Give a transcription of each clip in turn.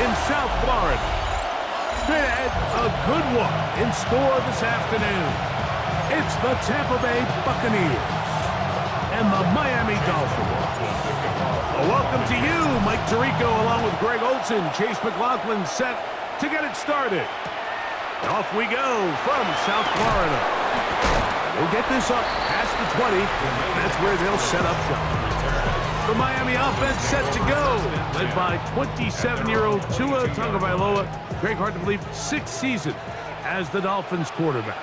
in South Florida. Straight ahead, a good one in store this afternoon. It's the Tampa Bay Buccaneers and the Miami Dolphins. Welcome to you, Mike Tirico, along with Greg Olson. Chase McLaughlin set to get it started. And off we go from South Florida. They'll get this up past the 20, and that's where they'll set up shop. The Miami offense set to go, led by 27-year-old Tua Tagovailoa. Greg, hard to believe, 6th season as the Dolphins quarterback.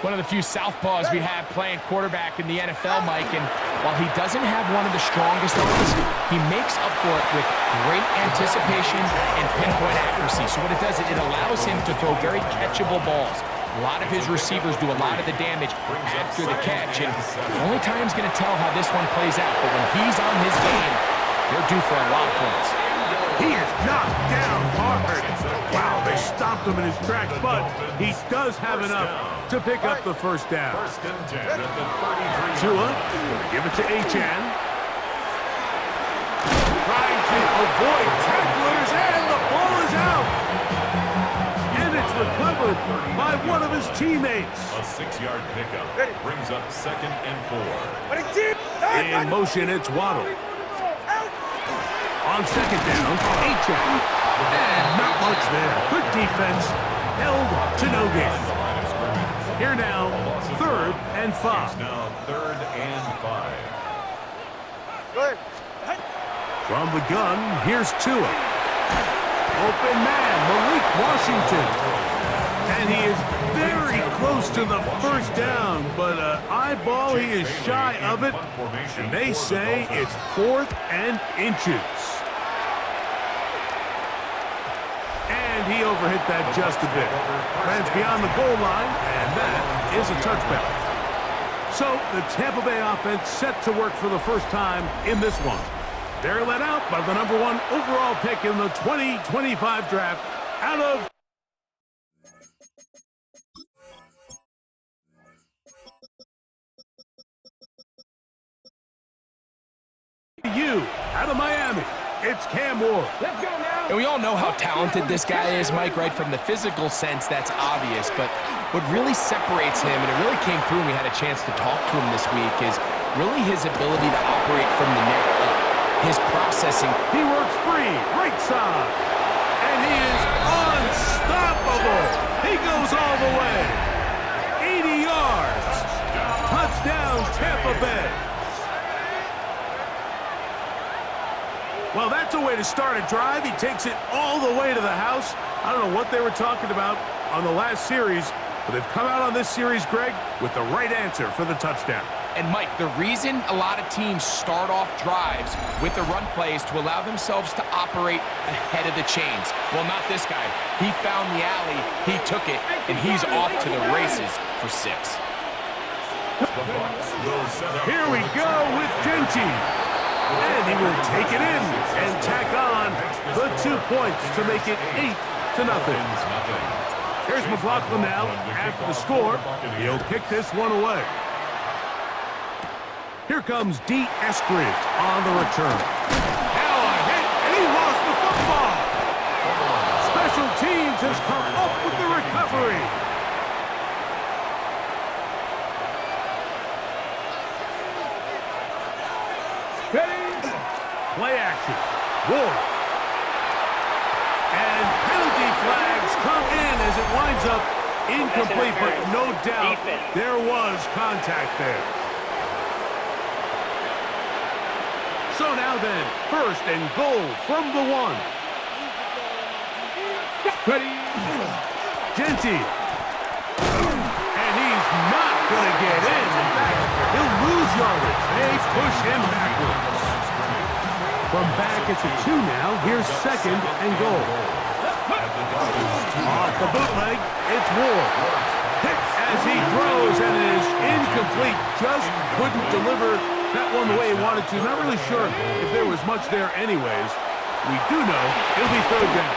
One of the few southpaws we have playing quarterback in the NFL, Mike, and while he doesn't have one of the strongest arms, he makes up for it with great anticipation and pinpoint accuracy. So what it does is it allows him to throw very catchable balls. A lot of his receivers do a lot of the damage after the catch, and only time's going to tell how this one plays out. But when he's on his game, they're due for a lot of points. He is knocked down hard. Wow, they stopped him in his tracks, but he does have enough to pick up the first down. Tua, give it to Achane. Trying to avoid tacklers, and the ball is out. And it's recovered by one of his teammates. A 6-yard pickup brings up 2nd and 4. In motion, it's Waddle. On 2nd down, Achane. And not much there. Good defense. Held to no gain. Here now, 3rd and 5. Now 3rd and 5. Good. From the gun, here's Tua. Open man, Malik Washington. And he is very close to the first down, but eyeball, he is shy of it. And they say it's 4th and inches. And he overhit that just a bit. Lands beyond the goal line, and that is a touchback. So the Tampa Bay offense set to work for the first time in this one. They're led out by the #1 overall pick in the 2025 draft out of out of Miami. It's Cam Ward. Let's go now. And we all know how talented this guy is, Mike, right? From the physical sense, that's obvious. But what really separates him, and it really came through when we had a chance to talk to him this week, is really his ability to operate from the neck up. His processing. He works free, right side. And he is unstoppable. He goes all the way. 80 yards. Touchdown, Tampa Bay. Well, that's a way to start a drive. He takes it all the way to the house. I don't know what they were talking about on the last series, but they've come out on this series, Greg, with the right answer for the touchdown. And, Mike, the reason a lot of teams start off drives with the run plays to allow themselves to operate ahead of the chains. Well, not this guy. He found the alley, he took it, and he's off to the races for 6. Here we go with Genty. And he will take it in and tack on the 2 points to make it 8-0. Here's McLaughlin now after the score. He'll kick this one away. Here comes D. Eskridge on the return. Now a hit, and he lost the football. Special teams has come up with the recovery. Play action. Ward. And penalty flags come in as it winds up incomplete, but no doubt there was contact there. So now then, 1st and goal from the 1. Ready. Genty. And he's not going to get in. In fact, he'll lose yardage. They push him backwards. From back at the 2 now, here's 2nd and goal. Off the bootleg, it's Ward. Hit as he throws, and it is incomplete. Just couldn't deliver that one the way he wanted to. Not really sure if there was much there anyways. We do know it'll be 3rd down.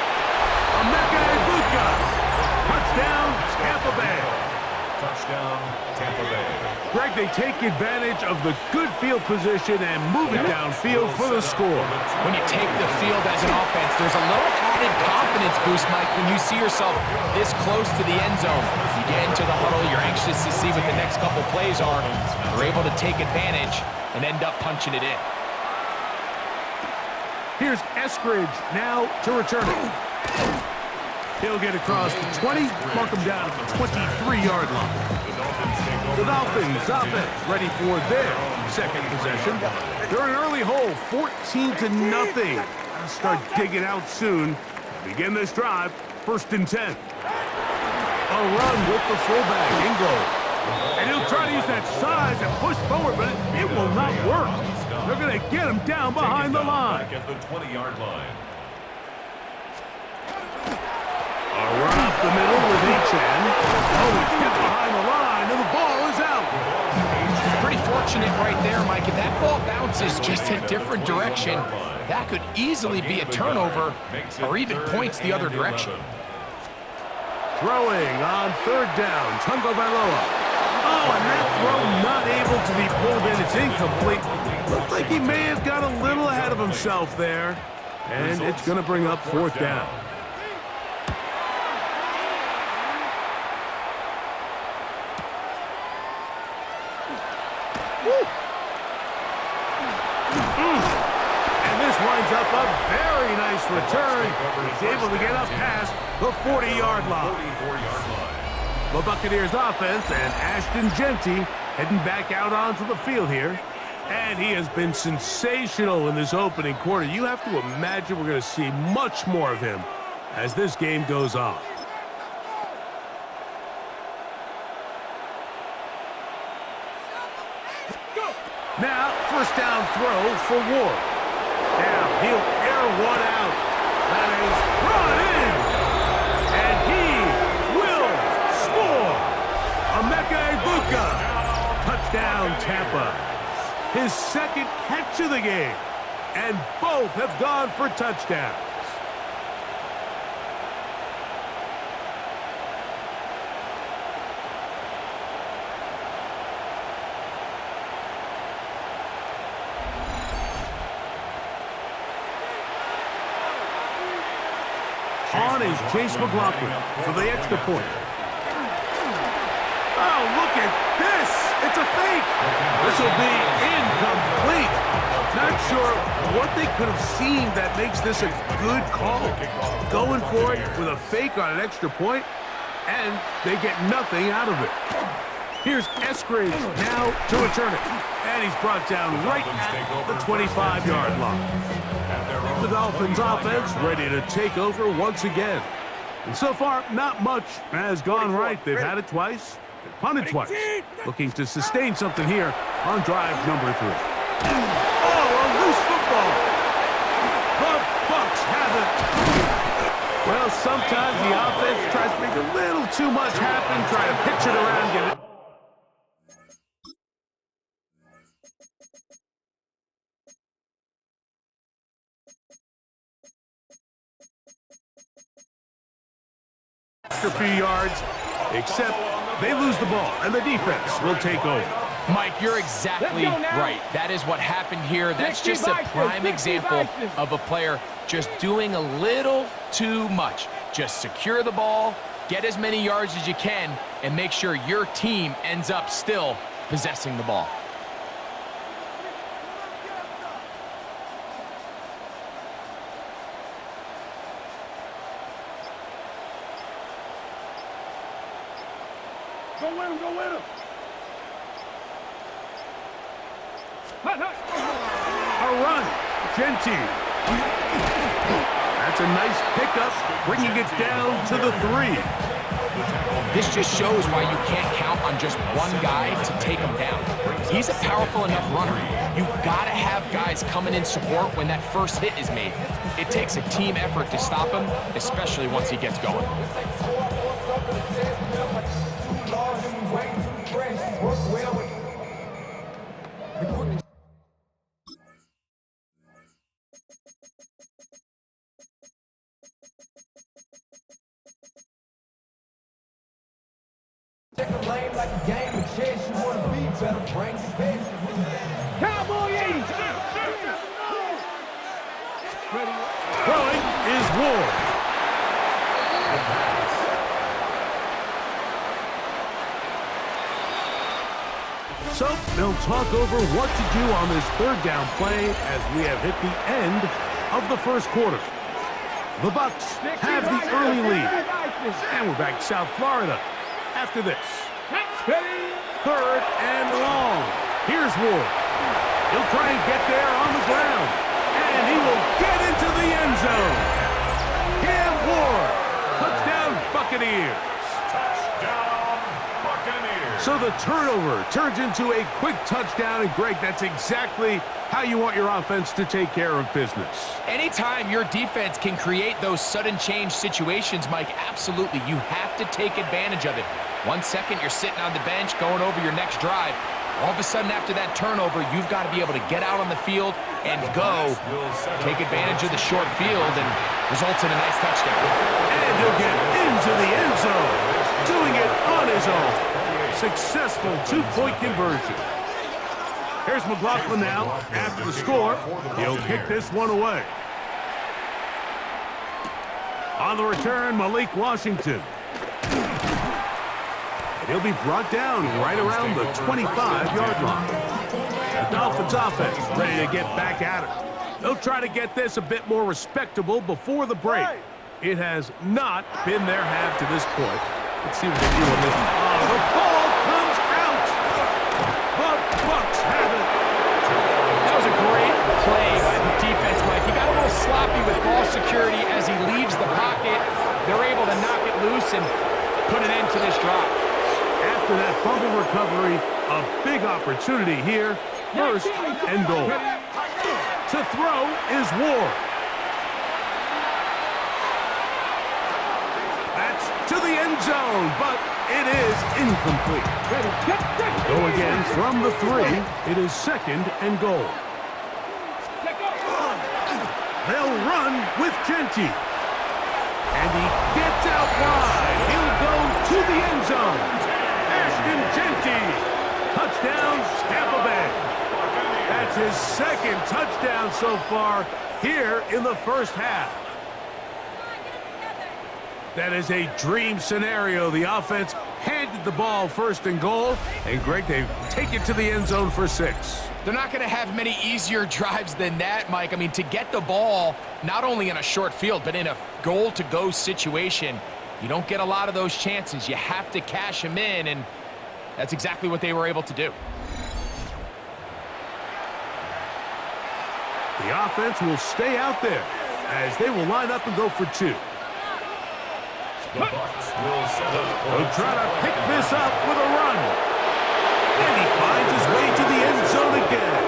Emeka Egbuka. Touchdown, Tampa Bay. Touchdown, Tampa Bay. Greg, they take advantage of the good field position and move it downfield for the score. When you take the field as an offense, there's a little added confidence boost, Mike, when you see yourself this close to the end zone. You get into the huddle, you're anxious to see what the next couple plays are. You're able to take advantage and end up punching it in. Here's Eskridge now to return it. He'll get across the 20, mark him down at the 23-yard line. The Dolphins offense ready for their second possession. They're in an early hole, 14-0. I'll start digging out soon. Begin this drive, 1st and 10. A run with the fullback, Ingle. And he'll try to use that size and push forward, but it will not work. They're going to get him down behind the line. At the 20-yard line. A run up the middle with H.N. Oh, he's hit behind the line, and the ball is out. Pretty fortunate right there, Mike. If that ball bounces just a different direction, that could easily be a turnover or even points the other direction. Throwing on 3rd down, Tungo Bailoa. Oh, and that throw not able to be pulled in. It's incomplete. Looks like he may have got a little ahead of himself there. And it's going to bring up 4th down. And this winds up a very nice return. He's able to get up past the 40-yard line. The Buccaneers offense and Ashton Genty heading back out onto the field here. And he has been sensational in this opening quarter. You have to imagine we're going to see much more of him as this game goes on. Now, 1st down throw for Ward. Now, he'll air one out. That is brought in. And he will score. Emeka Egbuka. Touchdown, Tampa. His 2nd catch of the game. And both have gone for touchdowns. On is Chase McLaughlin for the extra point. Oh, look at this. It's a fake. This will be incomplete. Not sure what they could have seen that makes this a good call. Going for it with a fake on an extra point, and they get nothing out of it. Here's Eskridge now to return it. And he's brought down right at the 25-yard line. The Dolphins offense ready to take over once again. And so far, not much has gone right. They've had it twice, they've punted twice. Looking to sustain something here on drive number 3. Oh, a loose football. The Bucs have it. Well, sometimes the offense tries to make a little too much happen, try to pitch it around, get it. Extra few yards, except they lose the ball, and the defense will take over. Mike, you're exactly right. That is what happened here. That's just a prime example of a player just doing a little too much. Just secure the ball, get as many yards as you can, and make sure your team ends up still possessing the ball. Go win him, go win him. A run, Genty. That's a nice pickup, bringing it down to the 3. This just shows why you can't count on just one guy to take him down. He's a powerful enough runner. You gotta have guys coming in support when that first hit is made. It takes a team effort to stop him, especially once he gets going. like a game of chess. You want to be better, bring the best. Cowboy 80. Throwing is Ward. So they'll talk over what to do on this third down play as we have hit the end of the first quarter. The Bucks have the early lead. And we're back to South Florida after this. Third and long. Here's Ward. He'll try and get there on the ground. And he will get into the end zone. Cam Ward. Touchdown Buccaneers. Touchdown, Buccaneers. So the turnover turns into a quick touchdown. And Greg, that's exactly how you want your offense to take care of business. Anytime your defense can create those sudden change situations, Mike, absolutely, you have to take advantage of it. 1 second, you're sitting on the bench going over your next drive. All of a sudden, after that turnover, you've got to be able to get out on the field and go, take advantage of the short field, and results in a nice touchdown. And he'll get into the end zone, doing it on his own. Successful two-point conversion. Here's McLaughlin now. After the score, he'll kick this one away. On the return, Malik Washington. He'll be brought down right around the 25-yard line. The Dolphins offense ready to get back at it. They'll try to get this a bit more respectable before the break. It has not been their half to this point. Let's see what they do on this. Oh, the ball comes out. The Bucks have it. That was a great play by the defense, Mike. He got a little sloppy with ball security as he leaves the pocket. They're able to knock it loose and put an end to this drive. After that fumble recovery, a big opportunity here. First and goal. To throw is Ward. That's to the end zone, but it is incomplete. Go again from the 3. It is second and goal. They'll run with Genty. And he gets out wide. He'll go to the end zone. Genty. Touchdown, Tampa Bay. That's his second touchdown so far here in the first half. That is a dream scenario. The offense handed the ball first and goal. And Greg, they take it to the end zone for 6. They're not going to have many easier drives than that, Mike. I mean, to get the ball, not only in a short field, but in a goal-to-go situation, you don't get a lot of those chances. You have to cash them in, and that's exactly what they were able to do. The offense will stay out there as they will line up and go for 2. The Bucks will set up. They'll try to pick this up with a run. And he finds his way to the end zone again.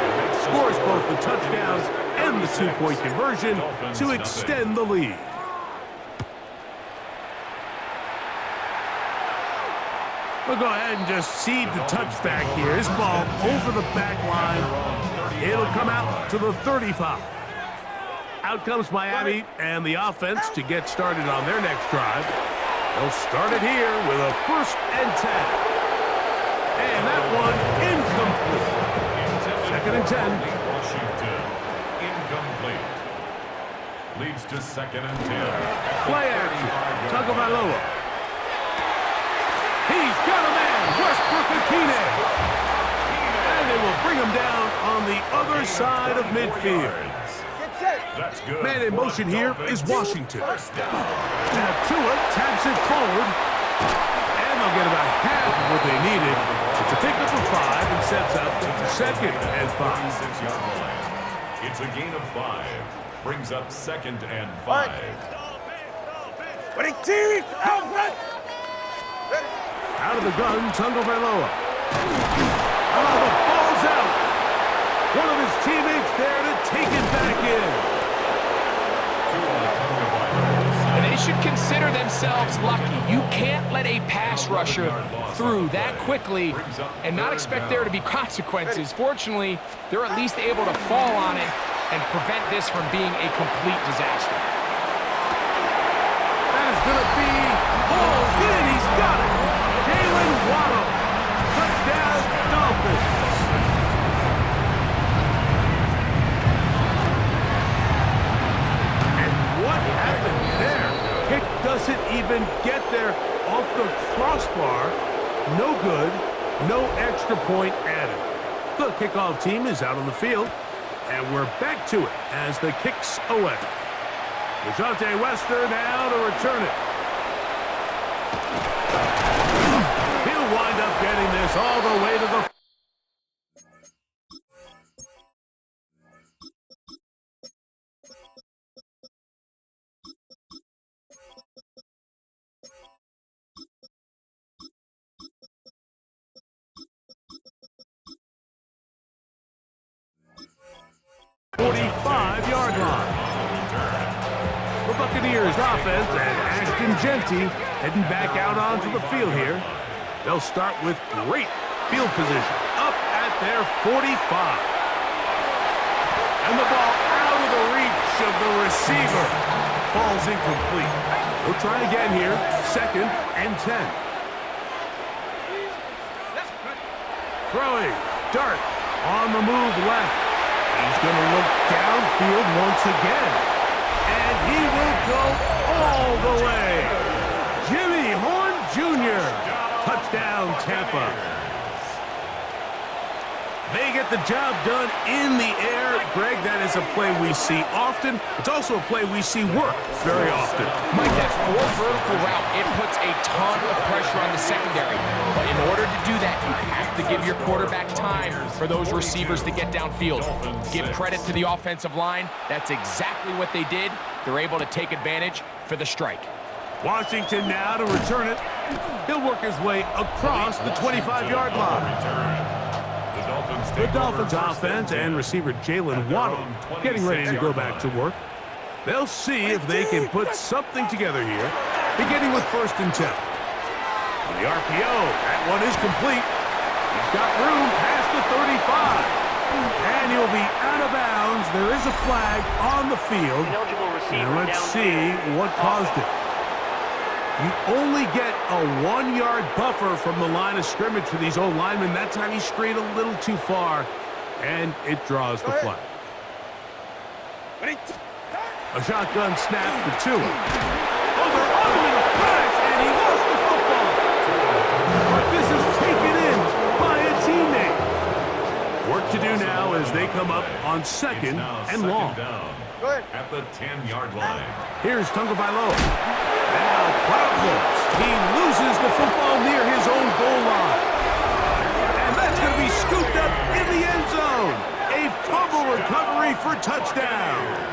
Scores both the touchdowns and the two-point conversion to extend the lead. We'll go ahead and just seed the touchback here. This ball over the back line. It'll come out to the 35. Out comes Miami and the offense to get started on their next drive. They'll start it here with a 1st and 10. And that one incomplete. 2nd and 10. Washington, incomplete. Leads to 2nd and 10. Play action. Tagovailoa. He's got a man. Westbrook Akine. And they will bring him down on the other side of midfield. That's good. Man in motion here is Washington. Now Tua taps it forward. And they'll get about half of what they needed. It's a pickup of 5 and sets up 2nd and 5. 6-yard line. It's a gain of 5. Brings up 2nd and 5. Out of the gun, Tagovailoa. Oh, the ball's out. One of his teammates there to take it back in. And they should consider themselves lucky. You can't let a pass rusher through that quickly and not expect there to be consequences. Fortunately, they're at least able to fall on it and prevent this from being a complete disaster. That is going to be hauled in. He's got it. Jalen Waddle. doesn't even get there off the crossbar. No good. No extra point added. The kickoff team is out on the field, and we're back to it as the kicks away. DeJounte Wester now to return it. He'll wind up getting this all the way to the... .45-yard line. The Buccaneers offense and Ashton Genty heading back out onto the field here. They'll start with great field position up at their 45. And the ball out of the reach of the receiver. Falls incomplete. We'll try again here. 2nd and 10. Throwing. Dart on the move left. He's going to look downfield once again. And he will go all the way. Jimmy Horn Jr. Touchdown, Tampa. They get the job done in the air. Greg, that is a play we see often. It's also a play we see work very often. Mike, that 4 vertical route, it puts a ton of pressure on the secondary. But in order to do that, you have to give your quarterback time for those receivers to get downfield. Give credit to the offensive line. That's exactly what they did. They're able to take advantage for the strike. Washington now to return it. He'll work his way across the 25-yard line. The Dolphins offense and receiver Jalen Waddle getting ready to go back to work. They'll see if they can put something together here, beginning with 1st and 10. And the RPO, that one is complete. He's got room past the 35. And he'll be out of bounds. There is a flag on the field. And let's see what caused it. You only get a 1-yard buffer from the line of scrimmage for these old linemen. That time he strayed a little too far, and it draws the flag. A shotgun snap for Tua. Over in a flash, and he lost the football. But this is taken in by a teammate. Work to do now as they come up on 2nd and long. At the 10-yard line. Here's Tagovailoa. Now Cloudless. He loses the football near his own goal line. And that's going to be scooped up in the end zone. A fumble recovery for touchdown.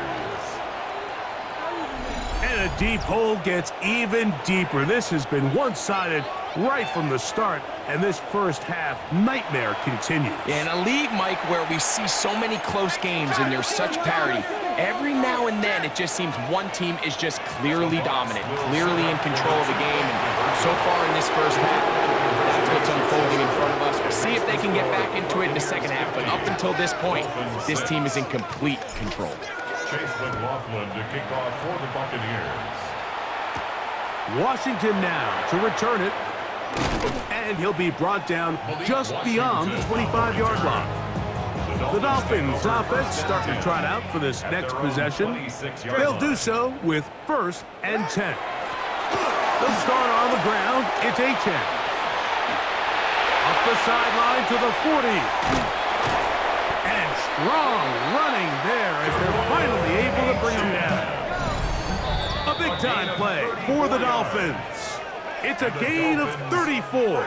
And a deep hole gets even deeper. This has been one-sided right from the start, and this first half nightmare continues. In a league, Mike, where we see so many close games and there's such parity, every now and then it just seems one team is just clearly dominant, clearly in control of the game. And so far in this first half, that's what's unfolding in front of us. We'll see if they can get back into it in the second half. But up until this point, this team is in complete control. Chase McLaughlin to kick off for the Buccaneers. Washington now to return it. And he'll be brought down just beyond the 25-yard line. The Dolphins offense starting to trot out for this next possession. They'll do so with 1st and 10. They'll start on the ground. It's Achane. Up the sideline to the 40. And strong running there as they're finally able to bring him down. A big-time play for the Dolphins. It's a gain of 34.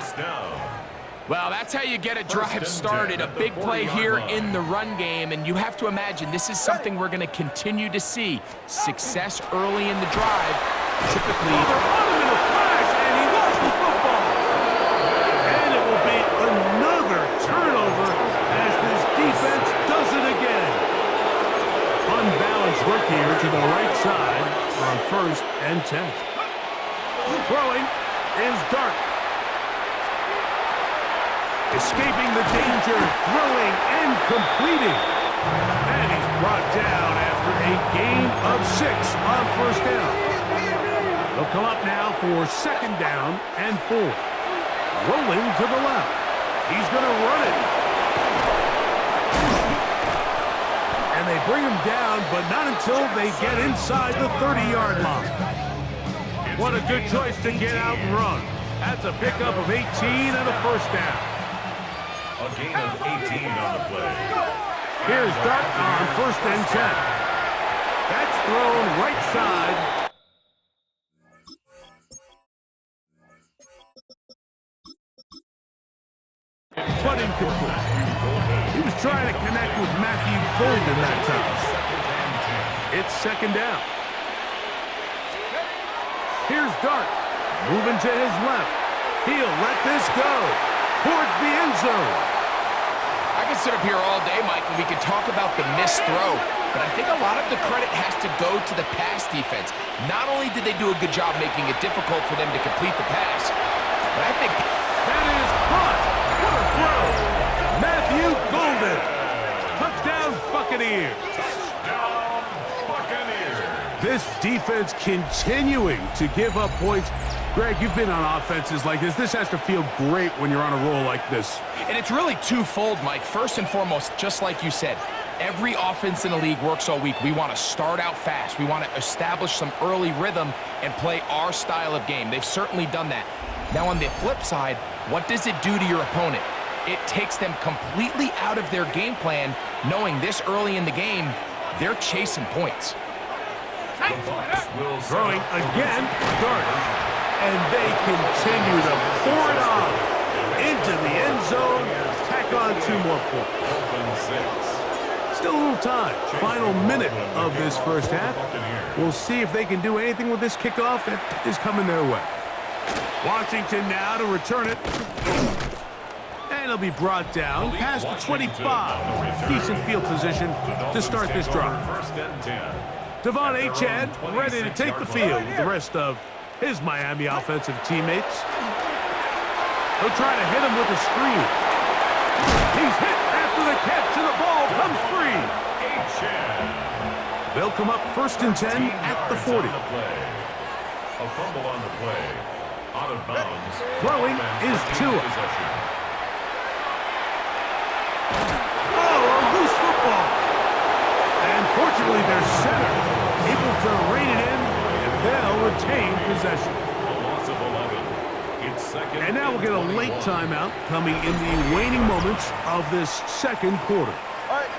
Well, that's how you get a drive started. A big play here in the run game, and you have to imagine this is something we're going to continue to see. Success early in the drive, typically. In a flash, and he lost the football. And it will be another turnover as this defense does it again. Unbalanced look here to the right side on 1st and 10. Throwing is Dart. Escaping the danger, throwing and completing. And he's brought down after a gain of 6 on 1st down. They'll come up now for 2nd down and 4. Rolling to the left. He's going to run it. And they bring him down, but not until they get inside the 30-yard line. What a good choice to get out and run. That's a pickup of 18 and a first down. A gain of 18 on the play. Here's Dart on 1st and 10. That's thrown right side. But incomplete. He was trying to connect with Matthew Golden that time. It's 2nd down. Here's Dart. Moving to his left. He'll let this go towards the end zone. I can sit up here all day, Mike, and we can talk about the missed throw, but I think a lot of the credit has to go to the pass defense. Not only did they do a good job making it difficult for them to complete the pass, but I think that is caught. What a throw. Matthew Golden. Touchdown, Buccaneers. Touchdown, Buccaneers. This defense continuing to give up points. Greg, you've been on offenses like this. This has to feel great when you're on a roll like this. And it's really twofold, Mike. First and foremost, just like you said, every offense in the league works all week. We want to start out fast. We want to establish some early rhythm and play our style of game. They've certainly done that. Now, on the flip side, what does it do to your opponent? It takes them completely out of their game plan, knowing this early in the game, they're chasing points. Throwing again, Dart. And they continue to pour it on into the end zone, tack on 2 more points. Still a little time. Final minute of this first half. We'll see if they can do anything with this kickoff that is coming their way. Washington now to return it. And it'll be brought down past the 25. Decent field position to start this drive. Devon Achane ready to take the field with the rest of his Miami offensive teammates. He'll try to hit him with a screen. He's hit after the catch, and the ball comes free. They'll come up 1st and 10 at the 40. A fumble on the play. Out of bounds. Throwing is Tua. Oh, a loose football. And fortunately, their center able to rein it in. They'll retain possession. A loss of 11. It's 2nd. And now we'll get a late timeout coming in the waning moments of this 2nd quarter. All right.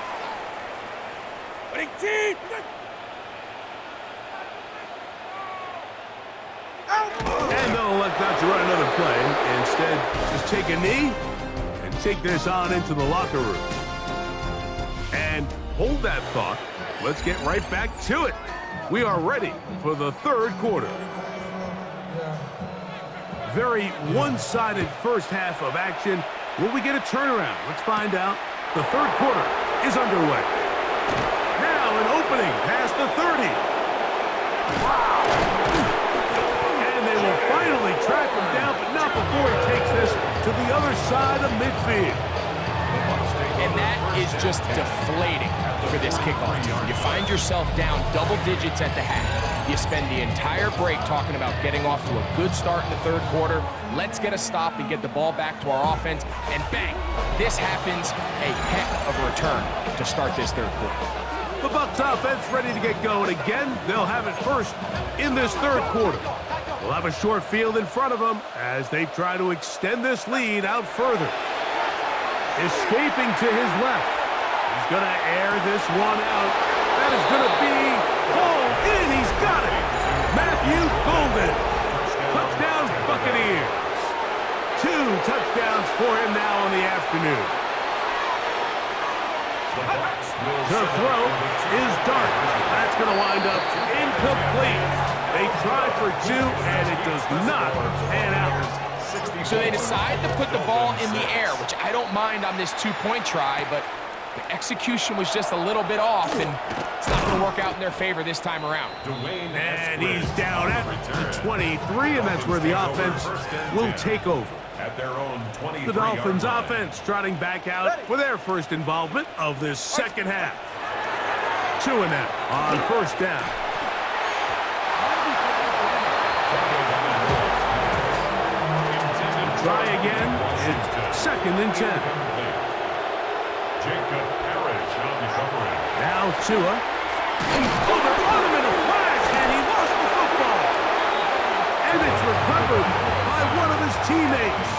And they'll elect not to run another play. Instead, just take a knee and take this on into the locker room. And hold that thought. Let's get right back to it. We are ready for the 3rd quarter. Very one-sided first half of action. Will we get a turnaround? Let's find out. The 3rd quarter is underway. Now an opening past the 30. Wow. And they will finally track him down, but not before he takes this to the other side of midfield. And that is just deflating for this kickoff team. You find yourself down double digits at the half. You spend the entire break talking about getting off to a good start in the 3rd quarter. Let's get a stop and get the ball back to our offense. And bang, this happens. A heck of a return to start this 3rd quarter. The Bucs offense ready to get going again. They'll have it first in this 3rd quarter. They'll have a short field in front of them as they try to extend this lead out further. Escaping to his left. He's going to air this one out. That is going to be pulled in. He's got it. Matthew Golden. Touchdown, Buccaneers. 2 touchdowns for him now in the afternoon. The throw is Dart. That's going to wind up incomplete. They try for 2, and it does not pan out. So they decide to put the ball in the air, which I don't mind on this 2-point try, but the execution was just a little bit off, and it's not going to work out in their favor this time around. And he's down at the 23, and that's where the offense will take over. At their own 23. The Dolphins offense trotting back out for their first involvement of this 2nd half. 2 and out on 1st down. Try again. It's 2nd and 10. Jacob Parrish on the coverage. Now Tua. Oh, they're on him in a flash, and he lost the football. covered by one of his teammates.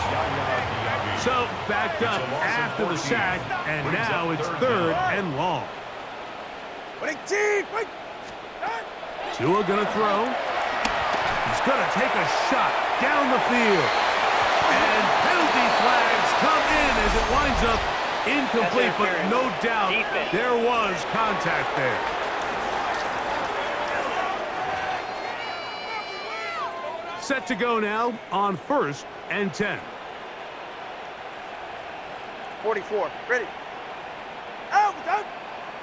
So backed up after the sack, and now it's 3rd and long. Tua gonna throw. He's gonna take a shot down the field. And penalty flags come in as it winds up incomplete, but no doubt there was contact there. Set to go now on 1st and 10. 44. Ready.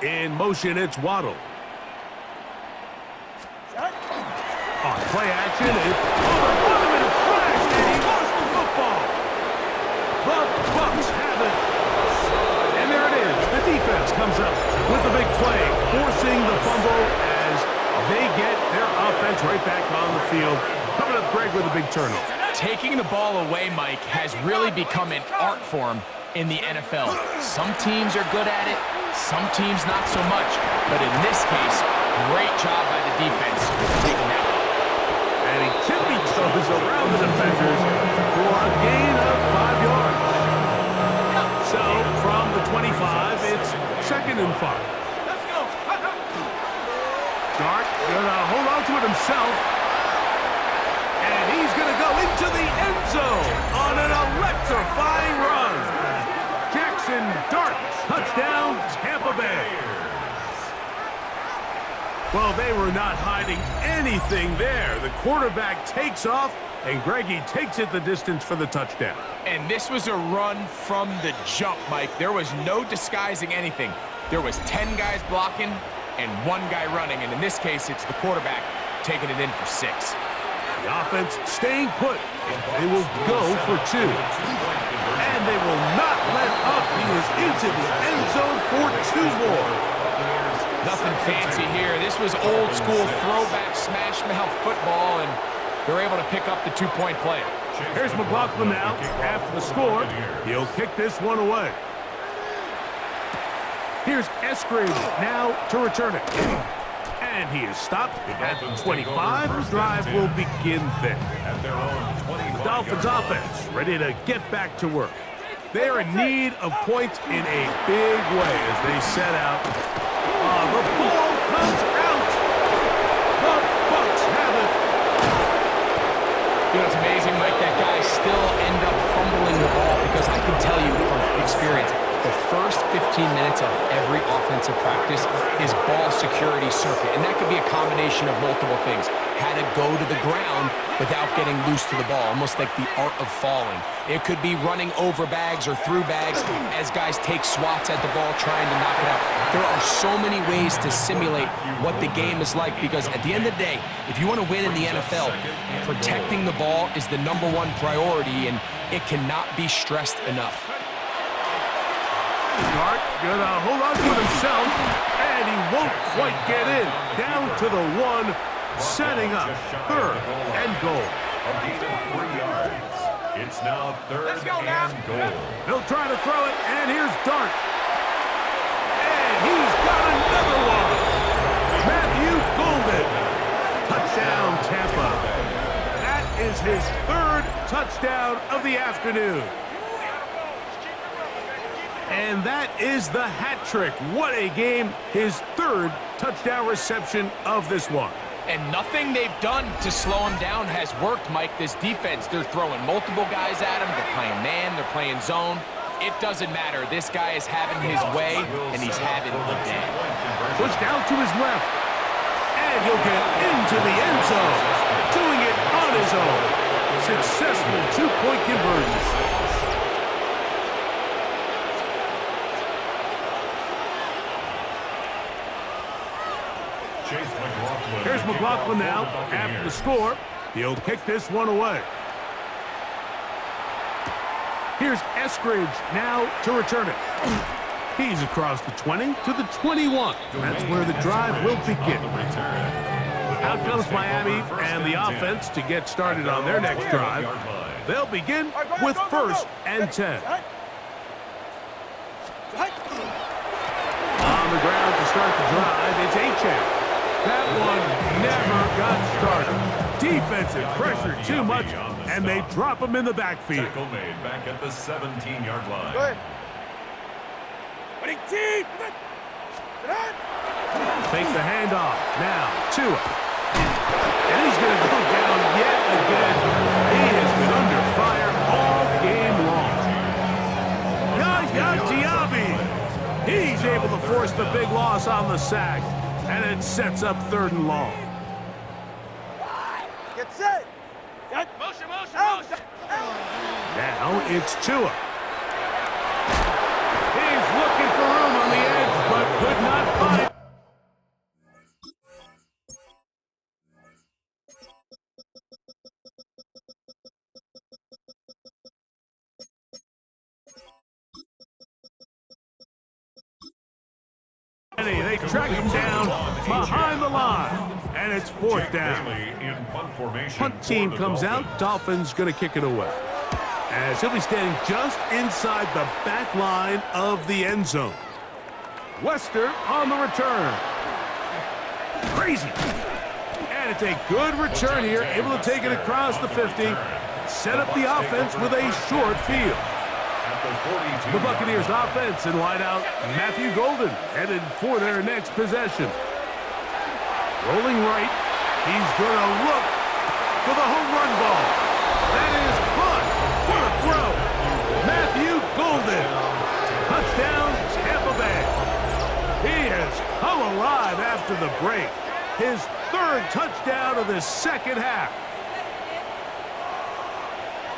In motion, it's Waddle. On play action, it's overrun him in a flash, and he lost the football. The Bucs have it. And there it is. The defense comes up with the big play, forcing the fumble as they get their offense right back on the field. Coming up, Greg, with a big turnover. Taking the ball away, Mike, has really become an art form in the NFL. Some teams are good at it, some teams not so much. But in this case, great job by the defense taking that one. And he tippy-toes around the defenders for a gain of 5 yards. So from the 25, it's 2nd and 5. Let's go. Dart gonna hold on to it himself. And he's gonna go into the end zone on an electrifying run. Jackson Dart, touchdown, Tampa Bay. Well, they were not hiding anything there. The quarterback takes off, and Greggy takes it the distance for the touchdown. And this was a run from the jump, Mike. There was no disguising anything. There was 10 guys blocking and 1 guy running, and in this case, it's the quarterback taking it in for 6. The offense staying put. They will go for 2. And they will not let up. He is into the end zone for 2 more. Nothing fancy here. This was old school throwback smash mouth football, and they're able to pick up the 2-point play. Here's McLaughlin now. After the score, he'll kick this one away. Here's Eskridge now to return it. And he is stopped at the 25. The drive will begin then. The Dolphins offense ready to get back to work. They are in need of points in a big way as they set out. The ball comes out. The Bucs have it. You know, it's amazing, Mike, that guys still end up fumbling the ball, because I can tell you from experience, the first 15 minutes of every offensive practice is ball security circuit, and that could be a combination of multiple things. How to go to the ground without getting loose to the ball, almost like the art of falling. It could be running over bags or through bags as guys take swats at the ball trying to knock it out. There are so many ways to simulate what the game is like, because at the end of the day, if you want to win in the NFL, protecting the ball is the #1 priority, and it cannot be stressed enough. Dart gonna hold on to it himself, and he won't quite get in. Down to the 1, setting up 3rd and goal. It's now 3rd and goal. They'll try to throw it, and here's Dart. And he's got another one. Matthew Golden. Touchdown, Tampa. That is his 3rd touchdown of the afternoon. And that is the hat trick. What a game. His 3rd touchdown reception of this one. And nothing they've done to slow him down has worked, Mike. This defense, they're throwing multiple guys at him. They're playing man, they're playing zone. It doesn't matter. This guy is having his way, and he's having a day. Push down to his left. And he'll get into the end zone. Doing it on his own. Successful 2-point conversion. Here's McLaughlin now. After the score, he'll kick this one away. Here's Eskridge now to return it. He's across the 20 to the 21. That's where the drive will begin. Out comes Miami and the offense to get started on their next drive. They'll begin with 1st and 10. On the ground to start the drive, it's Achane. That one never got started. Defensive pressure too much, and they drop him in the backfield. Tackle made back at the 17-yard line. Go ahead. Fake the handoff. Now, Tua. And he's going to go down yet again. He has been under fire all game long. Yaya Diaby. He's able to force the big loss on the sack, and it sets up 3rd and long. Get set. Motion. Now it's Tua. He's looking for room on the edge, but could not find. They track him down behind the line, and it's 4th down. Punt team comes out. Dolphins going to kick it away, as he'll be standing just inside the back line of the end zone. Wester on the return. Crazy. And it's a good return here, able to take it across the 50, set up the offense with a short field. The Buccaneers offense in wideout, Matthew Golden, headed for their next possession. Rolling right, he's going to look for the home run ball. That is caught. What a throw. Matthew Golden. Touchdown, Tampa Bay. He has come alive after the break. His 3rd touchdown of the 2nd half.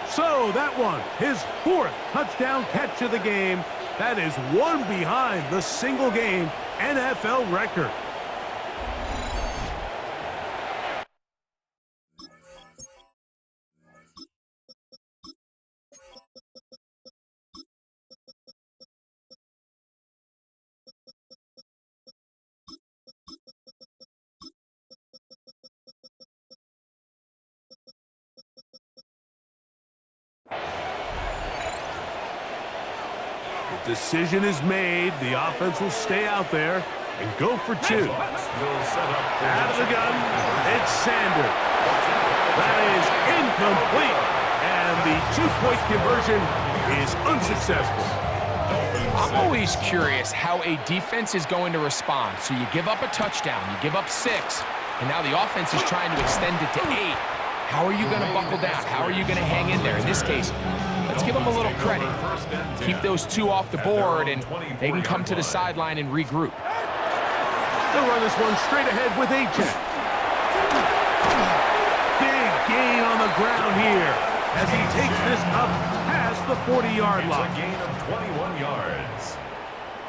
So that one, his 4th touchdown catch of the game. That is one behind the single-game NFL record. Decision is made. The offense will stay out there and go for 2. Out of the gun, it's Sanders. That is incomplete, and the 2-point conversion is unsuccessful. I'm always curious how a defense is going to respond. So you give up a touchdown, you give up 6, and now the offense is trying to extend it to 8. How are you going to buckle down? How are you going to hang in there? In this case, let's give them a little credit. Keep those 2 off the board, and they can come to the sideline and regroup. They'll run this one straight ahead with H. Big gain on the ground here as he takes this up past the 40-yard line. A gain of 21 yards.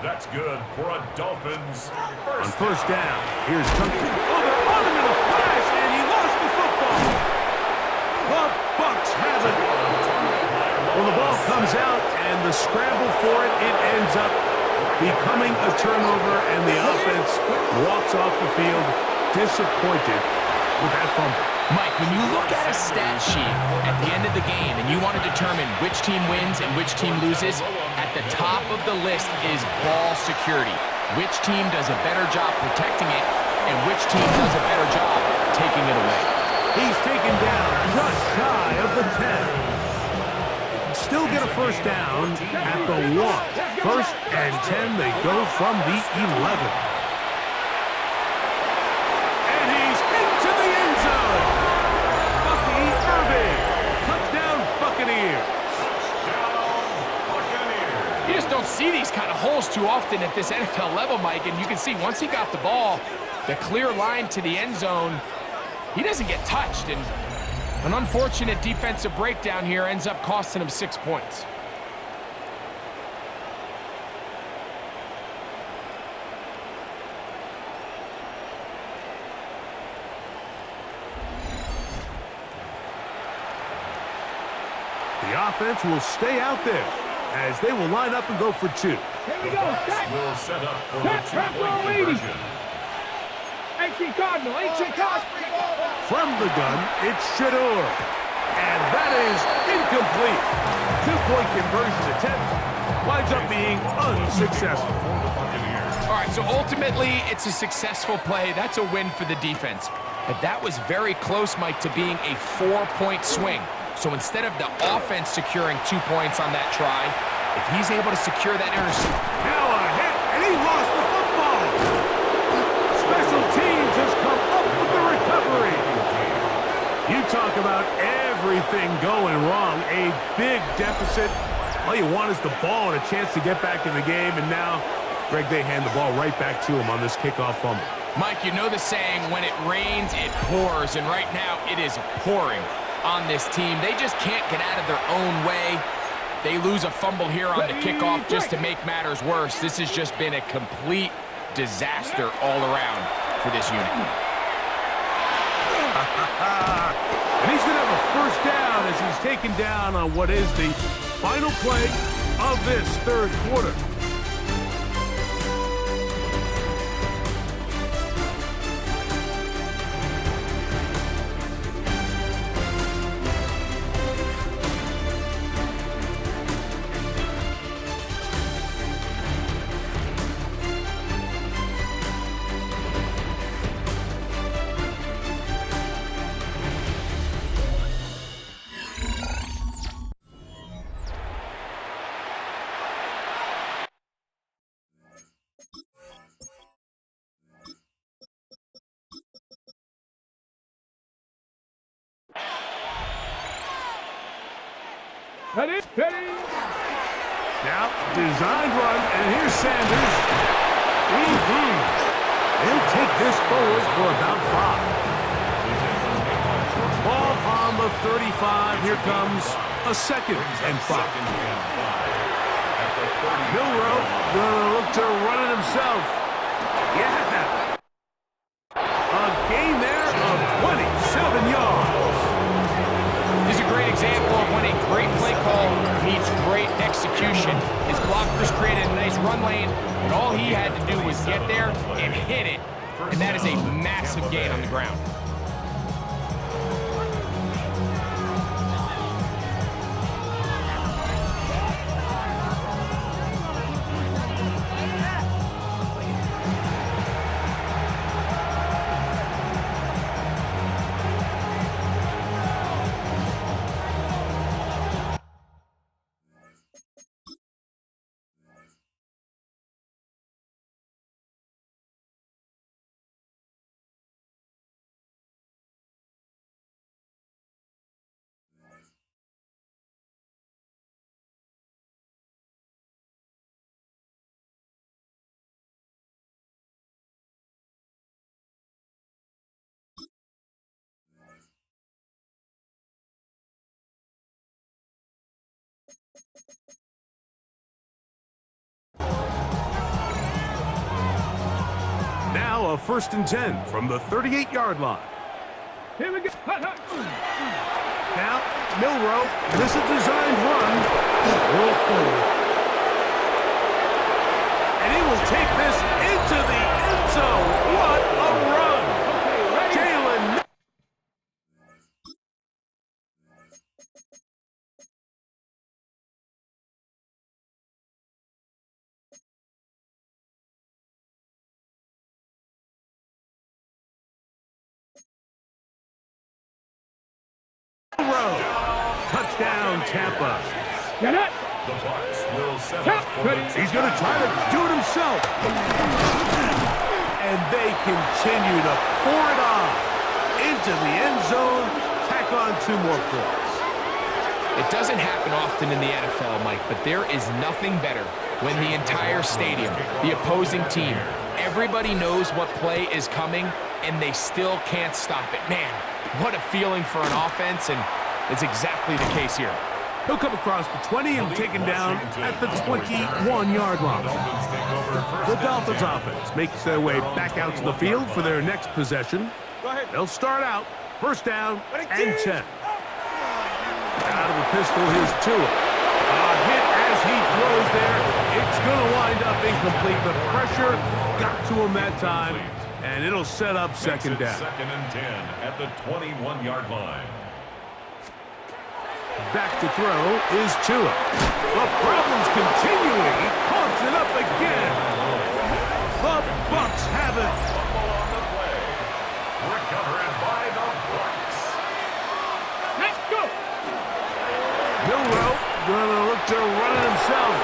That's good for a Dolphins. On 1st down, here's Tucker. Oh, they're on him in a flash, and he lost the football. The Bucs have it. Well, the ball comes out, and the scramble for it, it ends up becoming a turnover, and the offense walks off the field disappointed with that fumble. Mike, when you look at a stat sheet at the end of the game and you want to determine which team wins and which team loses, at the top of the list is ball security. Which team does a better job protecting it, and which team does a better job taking it away. He's taken down just shy of the 10. Still get a 1st down at the 1. 1st and 10, they go from the 11. And he's into the end zone. Bucky Irving. Touchdown, Buccaneers. You just don't see these kind of holes too often at this NFL level, Mike, and you can see once he got the ball, the clear line to the end zone, he doesn't get touched, and an unfortunate defensive breakdown here ends up costing him 6 points. The offense will stay out there as they will line up and go for 2. Here we go. Will set up for the 2-point conversion. Cardinal. From the gun, it's Shador. And that is incomplete. 2-point conversion attempt winds up being unsuccessful. All right, so ultimately, it's a successful play. That's a win for the defense. But that was very close, Mike, to being a 4-point swing. So instead of the offense securing 2 points on that try, if he's able to secure that interception. Now a hit, and he lost the football. Special teams has come up with the recovery. You talk about everything going wrong. A big deficit. All you want is the ball and a chance to get back in the game, and now, Greg, they hand the ball right back to him on this kickoff fumble. Mike, you know the saying, when it rains, it pours, and right now it is pouring on this team. They just can't get out of their own way. They lose a fumble here on the kickoff just to make matters worse. This has just been a complete disaster all around for this unit. And he's going to have a first down as he's taken down on what is the final play of this third quarter. Ready? Now, designed run, and here's Sanders. He'll take this forward for about 5. Ball on the 35. Here comes a 2nd and 5. Milroe gonna look to run it himself. Yeah. A gain there of 27 yards. This is a great example of when a great play call meets great execution. His blockers created a nice run lane, and all he had to do was get there and hit it, and that is a massive gain on the ground. Now a 1st and 10 from the 38-yard line. Here we go. Now, Milroe, this is designed run. And he will take this into the end zone. What a run! Jalen. Touchdown, Tampa. Get it. The Bucs will set up for the He's going to try to do it himself. And they continue to pour it on into the end zone. Tack on 2 more points. It doesn't happen often in the NFL, Mike, but there is nothing better when the entire stadium, the opposing team, everybody knows what play is coming, and they still can't stop it. Man, what a feeling for an offense, and it's exactly the case here. He'll come across the 20 and taken down at the 21-yard line. The Dolphins offense makes their way back out to the field for their next possession. They'll start out 1st down and 10. Out of the pistol, here's Tua. A hit as he throws there. It's going to wind up incomplete. The pressure got to him that time, and it'll set up 2nd down. 2nd and 10 at the 21-yard line. Back to throw is Tua. The problem's continuing. He coughs it up again. The Bucs have it. Recovered Go. Milroe gonna look to run it himself.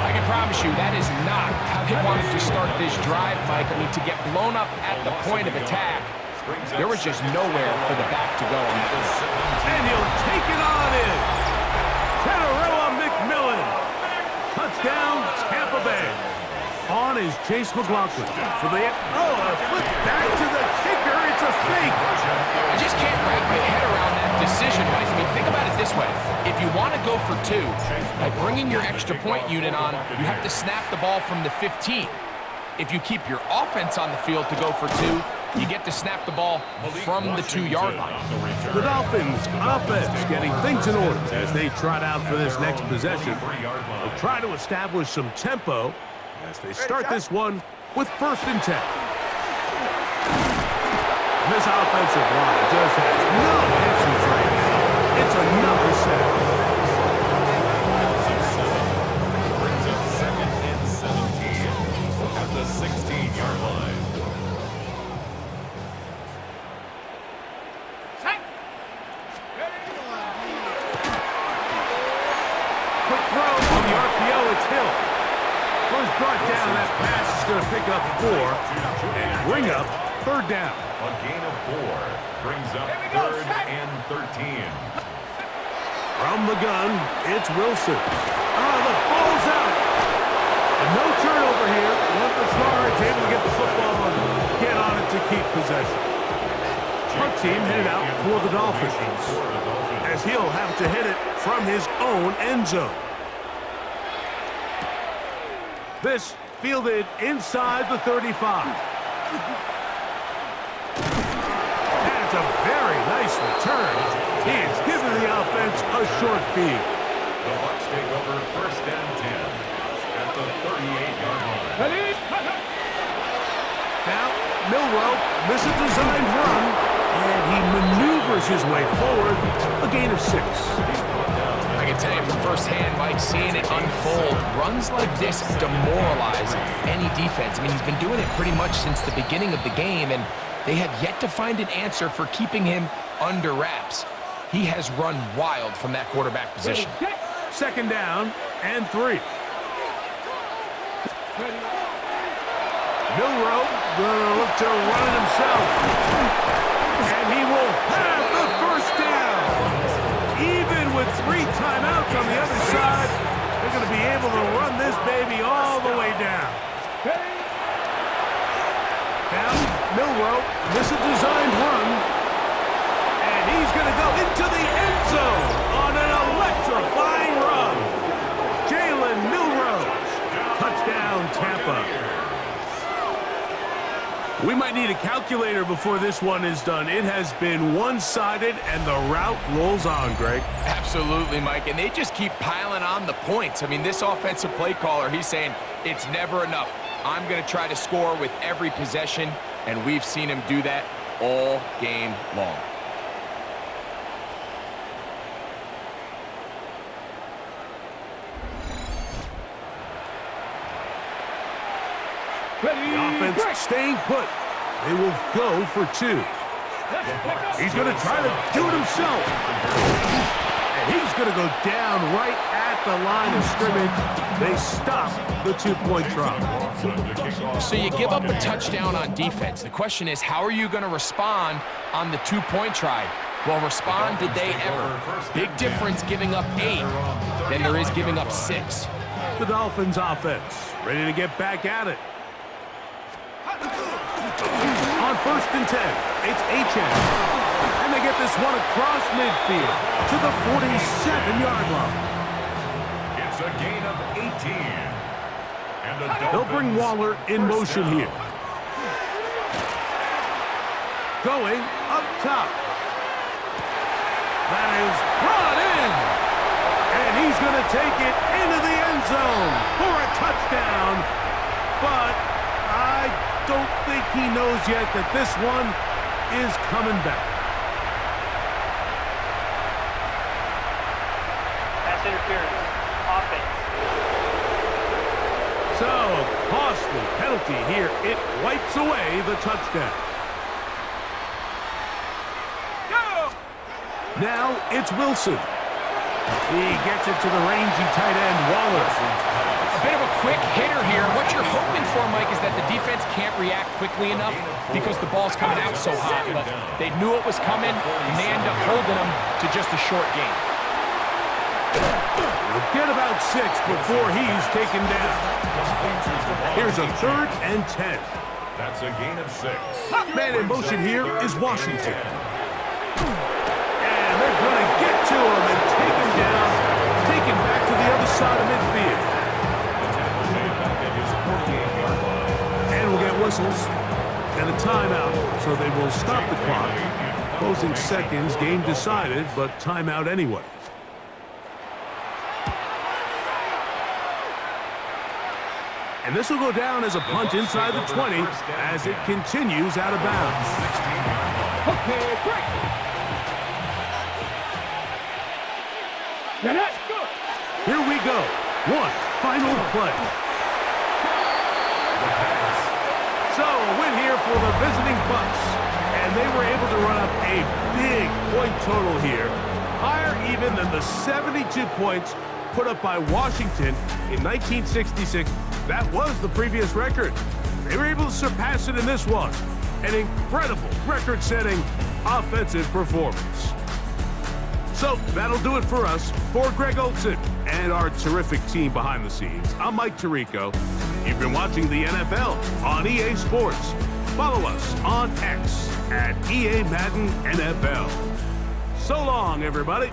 I can promise you that is not how they wanted to start this drive, Mike. I mean, to get blown up at the point of attack, there was just nowhere for the back to go on that. And he'll take it on in. Teteroa McMillan. Touchdown, Tampa Bay. On is Chase McLaughlin. For the a flip back to the kicker. It's a fake. I just can't wrap my head around that decision, Mike. I mean, think about it this way. If you want to go for 2, by bringing your extra point unit on, you have to snap the ball from the 15. If you keep your offense on the field to go for 2, you get to snap the ball from the 2-yard line. The Dolphins offense getting things in order as they trot out for this next possession. They'll try to establish some tempo as they start this one with 1st and 10. This offensive line just has no answers right now. It's another sack. Brings up 2nd and 17 at the 16-yard line. Quick throw on the RPO. It's Hill. First brought down, that pass is going to pick up 4 and bring up 3rd down. A gain of 4 brings up 3rd and 13. From the gun, it's Wilson. The ball's out. And no turnover here. Lucas Lawrence able to get the football and get on it to keep possession. Punt team headed out for the Dolphins, as he'll have to hit it from his own end zone. This fielded inside the 35. And it's a very nice return. He has given the offense a short field. The Bucs take over 1st and 10 at the 38-yard line. Now, Milroe misses a designed run, and he maneuvers his way forward, a gain of 6. I can tell you from firsthand, Mike, seeing it unfold, runs like this demoralize any defense. I mean, he's been doing it pretty much since the beginning of the game, and they have yet to find an answer for keeping him under wraps. He has run wild from that quarterback position. 2nd down and 3. Milroe gonna look to run it himself. And he will have the 1st down. Even with 3 timeouts on the other side, they're going to be able to run this baby all the way down. Now, Milroe misses a designed run, and he's going to go into the end zone on an electrifying run. Jalen Milroe, touchdown Tampa. We might need a calculator before this one is done. It has been one-sided, and the route rolls on, Greg. Absolutely, Mike, and they just keep piling on the points. I mean, this offensive play caller, he's saying it's never enough. I'm going to try to score with every possession, and we've seen him do that all game long. The offense staying put. They will go for 2. He's going to try to do it himself. And he's going to go down right at the line of scrimmage. They stop the 2-point try. So you give up a touchdown on defense. The question is, how are you going to respond on the 2-point try? Well, respond did they ever? Big difference giving up 8 than there is giving up 6. The Dolphins offense ready to get back at it. On 1st and 10, it's Achane. And they get this one across midfield to the 47-yard line. It's a gain of 18. And the They'll bring Waller in motion here. Going up top. That is brought in. And he's going to take it into the end zone for a touchdown. But I don't think he knows yet that this one is coming back. Pass interference. Offense. So, a costly penalty here. It wipes away the touchdown. Now it's Wilson. He gets it to the rangy tight end, Waller. A bit of a quick hitter here. What you're hoping for, Mike, is that the defense can't react quickly enough because the ball's coming out so hot. But they knew it was coming, and they end up holding them to just a short game. We'll get about 6 before he's taken down. Here's a 3rd and 10. That's a gain of 6. Man in motion here is Washington. And they're going to get to him and take him down, take him back to the other side of midfield. And we'll get whistles and a timeout, so they will stop the clock. Closing seconds, game decided, but timeout anyway. And this will go down as a punt inside the 20 as it continues out of bounds. Okay, break. Get it. Here we go. One final play. So a win here for the visiting Bucks. And they were able to run up a big point total here. Higher even than the 72 points put up by Washington in 1966. That was the previous record. They were able to surpass it in this one. An incredible record-setting offensive performance. So that'll do it for us. For Greg Olson and our terrific team behind the scenes, I'm Mike Tirico. You've been watching the NFL on EA Sports. Follow us on X at EA Madden NFL. So long, everybody.